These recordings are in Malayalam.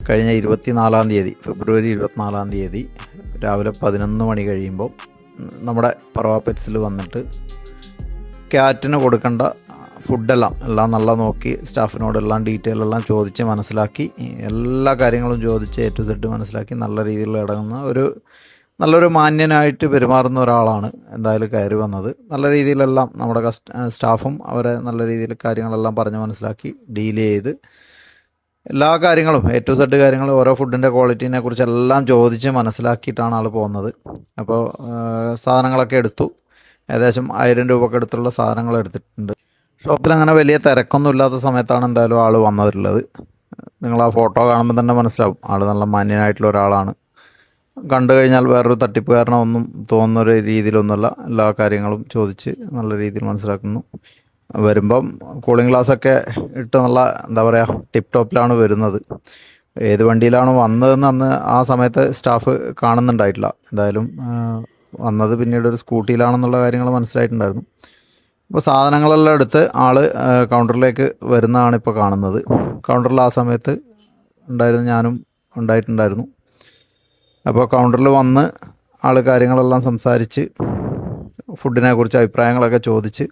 കഴിഞ്ഞ 24-ാം തീയതി ഫെബ്രുവരി 24-ാം തീയതി രാവിലെ 11 മണി കഴിയുമ്പോൾ നമ്മുടെ പറവ പെറ്റ്സിൽ വന്നിട്ട് ക്യാറ്റിന് കൊടുക്കേണ്ട എല്ലാം നല്ല നോക്കി സ്റ്റാഫിനോടെല്ലാം ഡീറ്റെയിൽ എല്ലാം ചോദിച്ച് മനസ്സിലാക്കി എല്ലാ കാര്യങ്ങളും ചോദിച്ച് A to Z മനസ്സിലാക്കി നല്ല രീതിയിൽ ഇടങ്ങുന്ന നല്ലൊരു മാന്യനായിട്ട് പെരുമാറുന്ന ഒരാളാണ് എന്തായാലും കയറി വന്നത്. നല്ല രീതിയിലെല്ലാം നമ്മുടെ സ്റ്റാഫും അവരെ നല്ല രീതിയിൽ കാര്യങ്ങളെല്ലാം പറഞ്ഞ് മനസ്സിലാക്കി ഡീൽ ചെയ്ത് എല്ലാ കാര്യങ്ങളും A to Z കാര്യങ്ങൾ ഓരോ ഫുഡിൻ്റെ ക്വാളിറ്റീനെ കുറിച്ചെല്ലാം ചോദിച്ച് മനസ്സിലാക്കിയിട്ടാണ് ആൾ പോകുന്നത്. അപ്പോൾ സാധനങ്ങളൊക്കെ എടുത്തു. ഏകദേശം 1000 രൂപയ്ക്ക് അടുത്തുള്ള സാധനങ്ങൾ എടുത്തിട്ടുണ്ട്. ഷോപ്പിൽ അങ്ങനെ വലിയ തിരക്കൊന്നും ഇല്ലാത്ത സമയത്താണ് എന്തായാലും ആൾ വന്നിട്ടുള്ളത്. നിങ്ങൾ ആ ഫോട്ടോ കാണുമ്പോൾ തന്നെ മനസ്സിലാവും ആൾ നല്ല മാന്യനായിട്ടുള്ള ഒരാളാണ്. കണ്ടു കഴിഞ്ഞാൽ വേറൊരു തട്ടിപ്പുകാരനോ ഒന്നും തോന്നുന്നൊരു രീതിയിലൊന്നുമല്ല. എല്ലാ കാര്യങ്ങളും ചോദിച്ച് നല്ല രീതിയിൽ മനസ്സിലാക്കുന്നു. വരുമ്പം കൂളിംഗ് ഗ്ലാസ്സൊക്കെ ഇട്ട് നല്ല എന്താ പറയുക ടിപ്പ് ടോപ്പിലാണ് വരുന്നത്. ഏത് വണ്ടിയിലാണ് വന്നതെന്ന് അന്ന് ആ സമയത്ത് സ്റ്റാഫ് കാണുന്നുണ്ടായിട്ടില്ല. എന്തായാലും വന്നത് പിന്നീട് ഒരു സ്കൂട്ടിയിലാണെന്നുള്ള കാര്യങ്ങൾ മനസ്സിലായിട്ടുണ്ടായിരുന്നു. അപ്പോൾ സാധനങ്ങളെല്ലാം എടുത്ത് ആൾ കൗണ്ടറിലേക്ക് വരുന്നതാണ് ഇപ്പോൾ കാണുന്നത്. കൗണ്ടറിൽ ആ സമയത്ത് ഞാനും ഉണ്ടായിട്ടുണ്ടായിരുന്നു. അപ്പോൾ കൗണ്ടറിൽ വന്ന് ആൾ കാര്യങ്ങളെല്ലാം സംസാരിച്ച് ഫുഡിനെ കുറിച്ച് അഭിപ്രായങ്ങളൊക്കെ ചോദിച്ച്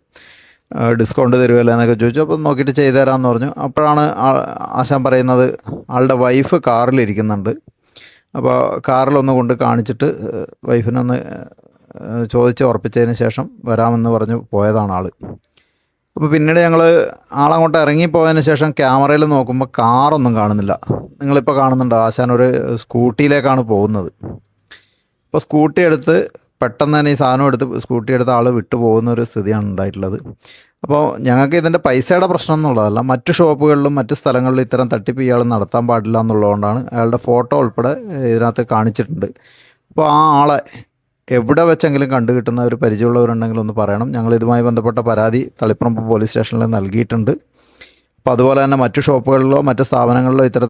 ഡിസ്കൗണ്ട് തരുമല്ലോ എന്നൊക്കെ ചോദിച്ചു. അപ്പോൾ നോക്കിയിട്ട് ചെയ്തു തരാമെന്ന് പറഞ്ഞു. അപ്പോഴാണ് ആശാൻ പറയുന്നത് ആളുടെ വൈഫ് കാറിലിരിക്കുന്നുണ്ട്. അപ്പോൾ കാറിലൊന്ന് കൊണ്ട് കാണിച്ചിട്ട് വൈഫിനൊന്ന് ചോദിച്ച് ഉറപ്പിച്ചതിന് ശേഷം വരാമെന്ന് പറഞ്ഞു പോയതാണ് ആൾ. അപ്പോൾ പിന്നീട് ഞങ്ങൾ ആളങ്ങോട്ട് ഇറങ്ങിപ്പോയതിന് ശേഷം ക്യാമറയിൽ നോക്കുമ്പോൾ കാറൊന്നും കാണുന്നില്ല. നിങ്ങളിപ്പോൾ കാണുന്നുണ്ടോ ആശാൻ ഒരു സ്കൂട്ടിയിലേക്കാണ് പോകുന്നത്. അപ്പോൾ സ്കൂട്ടി എടുത്ത് പെട്ടെന്ന് തന്നെ ഈ സാധനം എടുത്ത് സ്കൂട്ടി എടുത്ത് ആൾ വിട്ടു പോകുന്ന ഒരു സ്ഥിതിയാണ് ഉണ്ടായിട്ടുള്ളത്. അപ്പോൾ ഞങ്ങൾക്ക് ഇതിൻ്റെ പൈസയുടെ പ്രശ്നം എന്നുള്ളതല്ല, മറ്റു ഷോപ്പുകളിലും മറ്റ് സ്ഥലങ്ങളിലും ഇത്തരം തട്ടിപ്പ് ഇയാൾ നടത്താൻ പാടില്ല എന്നുള്ളതുകൊണ്ടാണ് അയാളുടെ ഫോട്ടോ ഉൾപ്പെടെ ഇതിനകത്ത് കാണിച്ചിട്ടുണ്ട്. അപ്പോൾ ആ ആളെ എവിടെ വെച്ചെങ്കിലും കണ്ടു കിട്ടുന്ന ഒരു പരിചയമുള്ളവരുണ്ടെങ്കിൽ ഒന്ന് പറയണം. ഞങ്ങൾ ഇതുമായി ബന്ധപ്പെട്ട പരാതി തളിപ്പറമ്പ് പോലീസ് സ്റ്റേഷനിൽ നൽകിയിട്ടുണ്ട്. അപ്പോൾ അതുപോലെ തന്നെ മറ്റു ഷോപ്പുകളിലോ മറ്റ് സ്ഥാപനങ്ങളിലോ